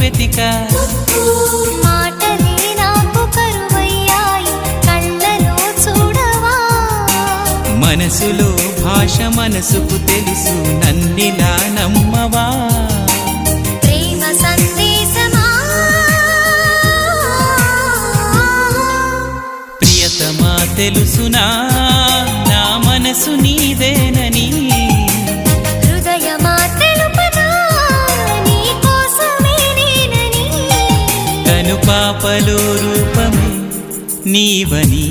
వెతికా మాటలే నాకు కరువయ్యాయి కళ్ళలో చూడవా మనసులో భాష మనసుకు తెలుసు నన్నిలా నమ్మవా ప్రేమ సందేశమా ప్రియతమా తెలుసునా నా మనసు నీదేనని హృదయమా తెలుపనా నీ కోసమే నేనని కను పాపలో రూపమే నీవని